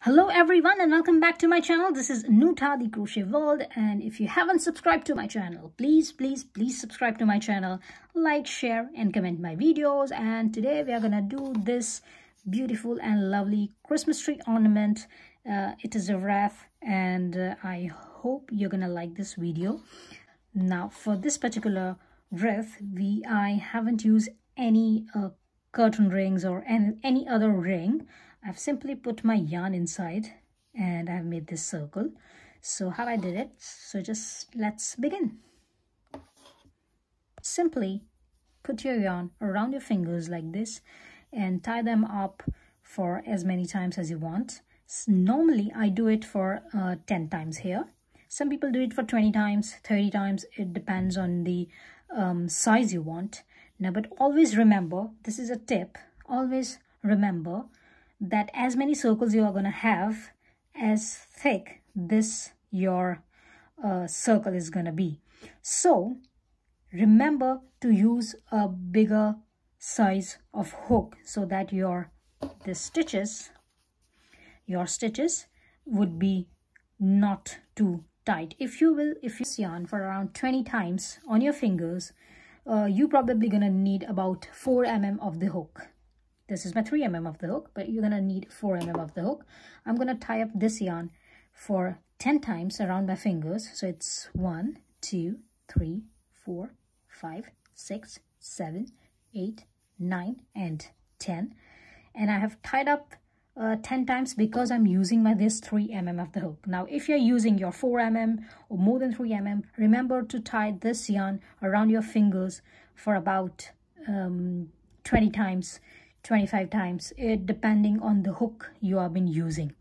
Hello everyone and welcome back to my channel. This is Nuta the Crochet World, and if you haven't subscribed to my channel, please subscribe to my channel, like, share and comment my videos. And today we are gonna do this beautiful and lovely Christmas tree ornament. It is a wreath, and I hope you're gonna like this video. Now for this particular wreath, I haven't used any curtain rings or any other ring. I've simply put my yarn inside and I've made this circle. So how I did it, so just let's begin. Simply put your yarn around your fingers like this and tie them up for as many times as you want. Normally I do it for 10 times here. Some people do it for 20 times, 30 times. It depends on the size you want. Now, but always remember, this is a tip, always remember that as many circles you are going to have, as thick this your circle is going to be. So remember to use a bigger size of hook so that your stitches would be not too tight. If you yarn for around 20 times on your fingers, you probably gonna need about 4 mm of the hook. This is my 3 mm of the hook, but you're gonna need 4 mm of the hook. I'm gonna tie up this yarn for 10 times around my fingers. So it's 1, 2, 3, 4, 5, 6, 7, 8, 9, and 10. And I have tied up 10 times because I'm using this 3 mm of the hook. Now, if you're using your 4 mm or more than 3 mm, remember to tie this yarn around your fingers for about 20 times, 25 times, depending on the hook you have been using.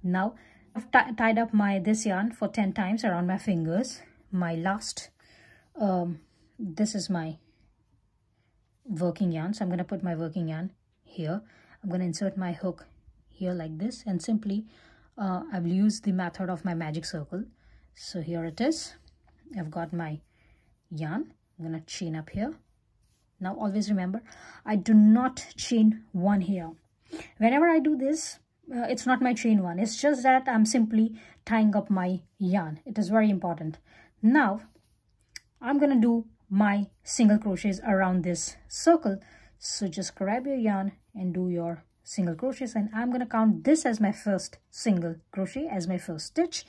Now, I've tied up this yarn for 10 times around my fingers. My last, this is my working yarn. So I'm going to put my working yarn here. I'm going to insert my hook here like this, and simply I will use the method of my magic circle. So here it is. I've got my yarn. I'm going to chain up here. Now always remember, I do not chain one here. Whenever I do this, it's not my chain one. It's just that I'm simply tying up my yarn. It is very important. Now I'm going to do my single crochets around this circle. So just grab your yarn and do your single crochets, and I'm going to count this as my first single crochet, as my first stitch,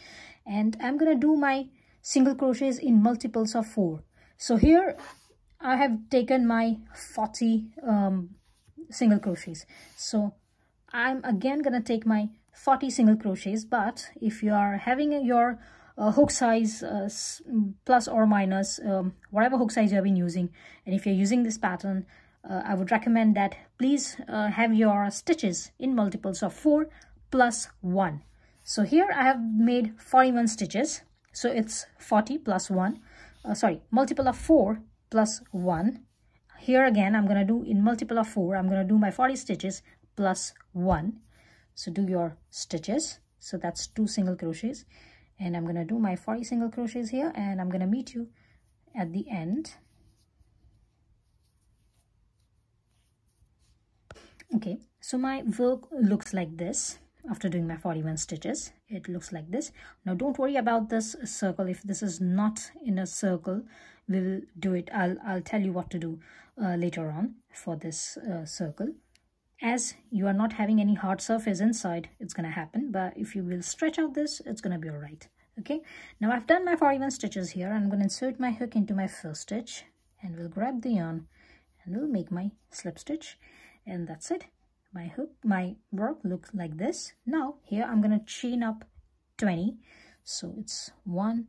and I'm going to do my single crochets in multiples of 4. So here I have taken my 40 single crochets. So I'm again going to take my 40 single crochets, but if you are having your hook size plus or minus whatever hook size you have been using, and if you're using this pattern, I would recommend that please have your stitches in multiples of 4 plus 1. So here I have made 41 stitches. So it's 40 plus 1, multiple of 4 plus 1. Here again, I'm going to do in multiple of 4. I'm going to do my 40 stitches plus 1. So do your stitches. So that's 2 single crochets. And I'm going to do my 40 single crochets here, and I'm going to meet you at the end. Okay, so my work looks like this. After doing my 41 stitches, it looks like this. Now don't worry about this circle. If this is not in a circle, we'll do it. I'll tell you what to do later on for this circle. As you are not having any hard surface inside, it's going to happen. But if you will stretch out this, it's going to be all right. Okay, now I've done my 41 stitches here. I'm going to insert my hook into my first stitch, and we'll grab the yarn and we'll make my slip stitch. And that's it. My work looks like this. Now here I'm going to chain up 20. So it's 1,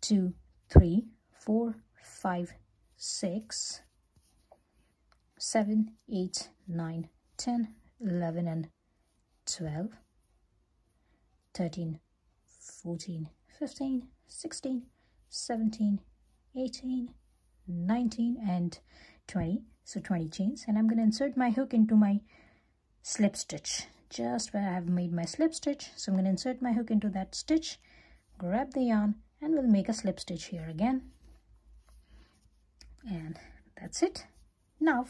2, 3, 4, 5, 6, 7, 8, 9, 10, 11, and 12, 13, 14, 15, 16, 17, 18, 19, and 20. So 20 chains, and I'm going to insert my hook into my slip stitch, just where I have made my slip stitch. So I'm going to insert my hook into that stitch, grab the yarn, and we'll make a slip stitch here again. And that's it. Now,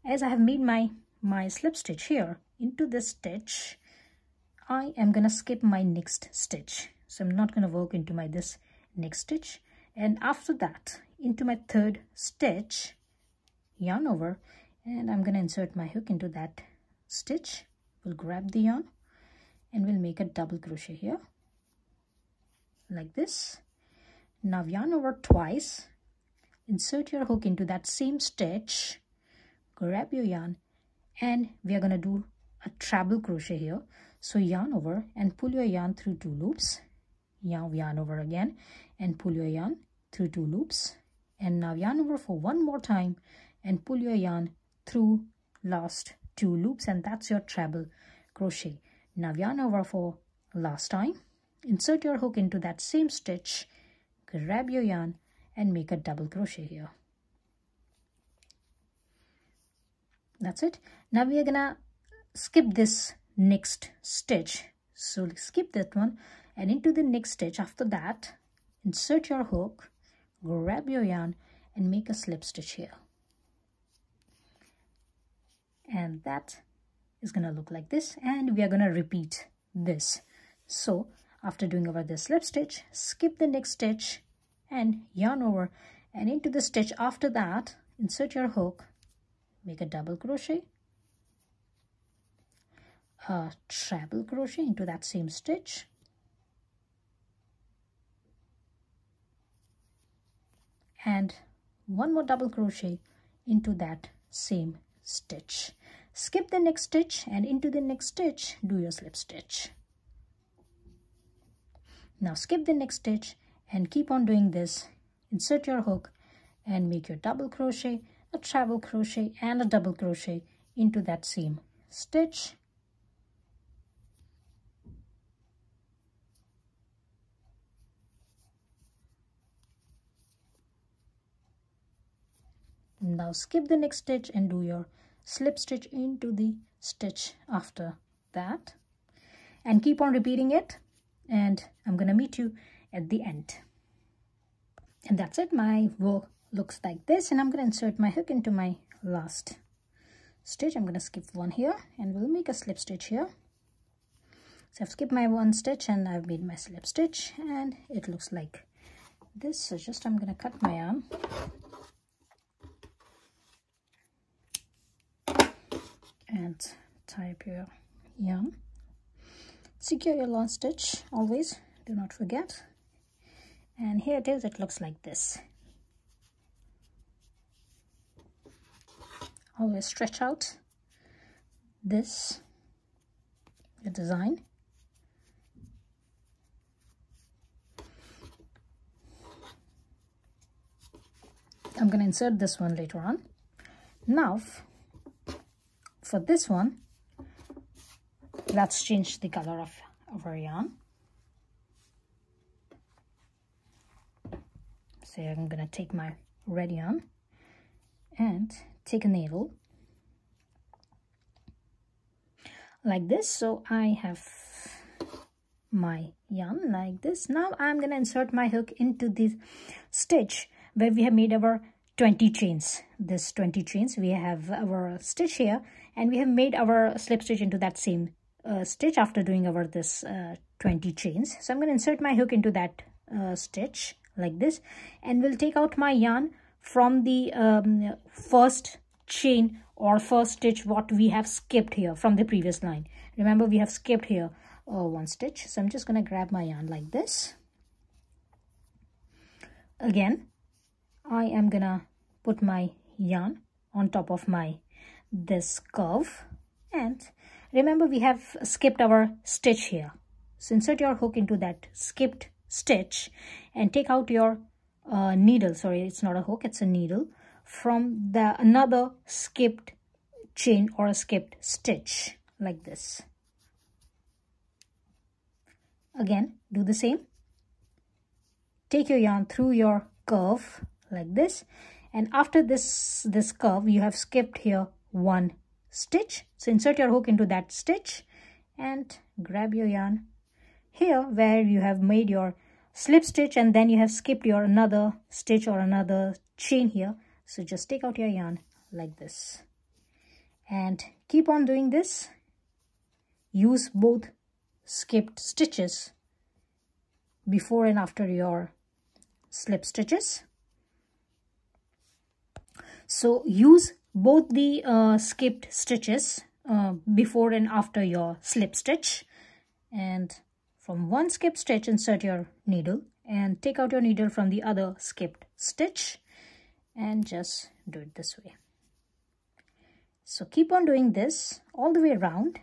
as I have made my slip stitch here into this stitch, I am gonna skip my next stitch. So I'm not gonna work into my this next stitch. And after that, into my third stitch, yarn over, and I'm gonna insert my hook into that stitch. We'll grab the yarn and we'll make a double crochet here, like this. Now yarn over twice, insert your hook into that same stitch, grab your yarn, and we are gonna do a treble crochet here. So yarn over and pull your yarn through 2 loops. Yarn over again and pull your yarn through 2 loops. And now yarn over for one more time and pull your yarn through last 2 loops, and that's your treble crochet. Now yarn over for last time, insert your hook into that same stitch, grab your yarn and make a double crochet here. That's it. Now we are gonna skip this next stitch. So skip that one and into the next stitch. After that, insert your hook, grab your yarn and make a slip stitch here. And that is gonna look like this, and we are gonna repeat this. So after doing over this slip stitch, skip the next stitch and yarn over, and into the stitch after that, insert your hook, make a double crochet, a treble crochet into that same stitch, and one more double crochet into that same stitch. Skip the next stitch and into the next stitch do your slip stitch. Now skip the next stitch and keep on doing this. Insert your hook and make your double crochet, a treble crochet and a double crochet into that same stitch. Now skip the next stitch and do your slip stitch into the stitch after that, and keep on repeating it, and I'm gonna meet you at the end. And that's it. My work looks like this, and I'm gonna insert my hook into my last stitch. I'm gonna skip one here and we'll make a slip stitch here. So I've skipped my one stitch and I've made my slip stitch, and it looks like this. So just I'm gonna cut my yarn and tie up your yarn. Secure your last stitch always, do not forget. And here it is. It looks like this. Always stretch out this, the design. I'm going to insert this one later on. Now for this one, let's change the color of our yarn. So I'm going to take my red yarn and take a needle like this. So I have my yarn like this. Now I'm going to insert my hook into this stitch where we have made our 20 chains. This 20 chains, we have our stitch here, and we have made our slip stitch into that same stitch after doing our this 20 chains. So I'm going to insert my hook into that stitch like this, and we'll take out my yarn from the first chain or first stitch what we have skipped here from the previous line. Remember, we have skipped here one stitch. So I'm just going to grab my yarn like this. Again, I am gonna put my yarn on top of my this curve, and remember we have skipped our stitch here. So insert your hook into that skipped stitch and take out your needle. Sorry, it's not a hook, it's a needle from the another skipped chain or a skipped stitch like this. Again, do the same. Take your yarn through your curve like this, and after this curve you have skipped here one stitch. So insert your hook into that stitch and grab your yarn here where you have made your slip stitch, and then you have skipped your another stitch or another chain here. So just take out your yarn like this and keep on doing this. Use both skipped stitches before and after your slip stitches. So use both the skipped stitches before and after your slip stitch, and from one skipped stitch insert your needle and take out your needle from the other skipped stitch and just do it this way. So keep on doing this all the way around.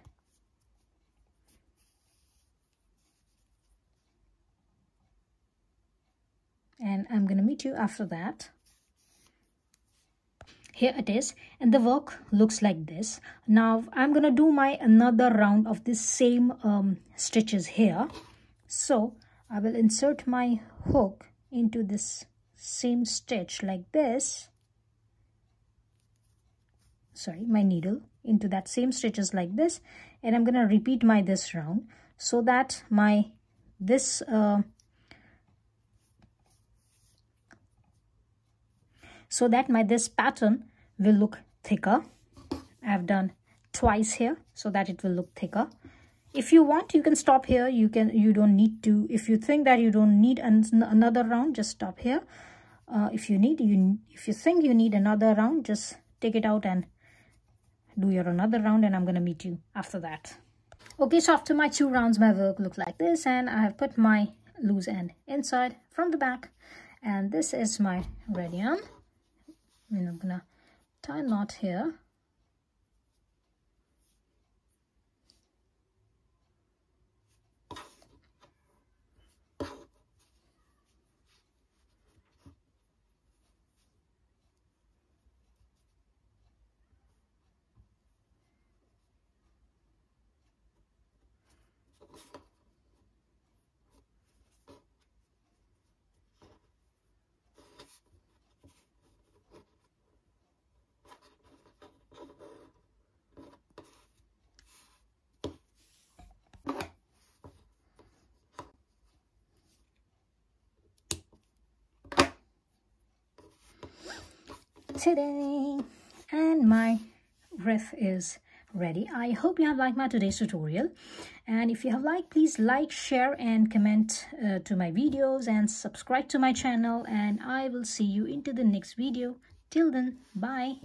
And I'm going to meet you after that. Here it is, and the work looks like this. Now I'm going to do my another round of this same stitches here. So I will insert my hook into this same stitch like this. Sorry, my needle into that same stitches like this, and I'm going to repeat my this round so that my this pattern will look thicker. I've done twice here so that it will look thicker. If you want, you can stop here. You don't need to. If you think that you don't need another round, just stop here. If you think you need another round, just take it out and do your another round, and I'm going to meet you after that. Okay, so after my 2 rounds, my work looked like this, and I have put my loose end inside from the back, and this is my ready yarn. And I'm going to tie a knot here. Today, and my wreath is ready. I hope you have liked my today's tutorial, and if you have liked, please like, share and comment to my videos and subscribe to my channel, and I will see you into the next video. Till then, bye.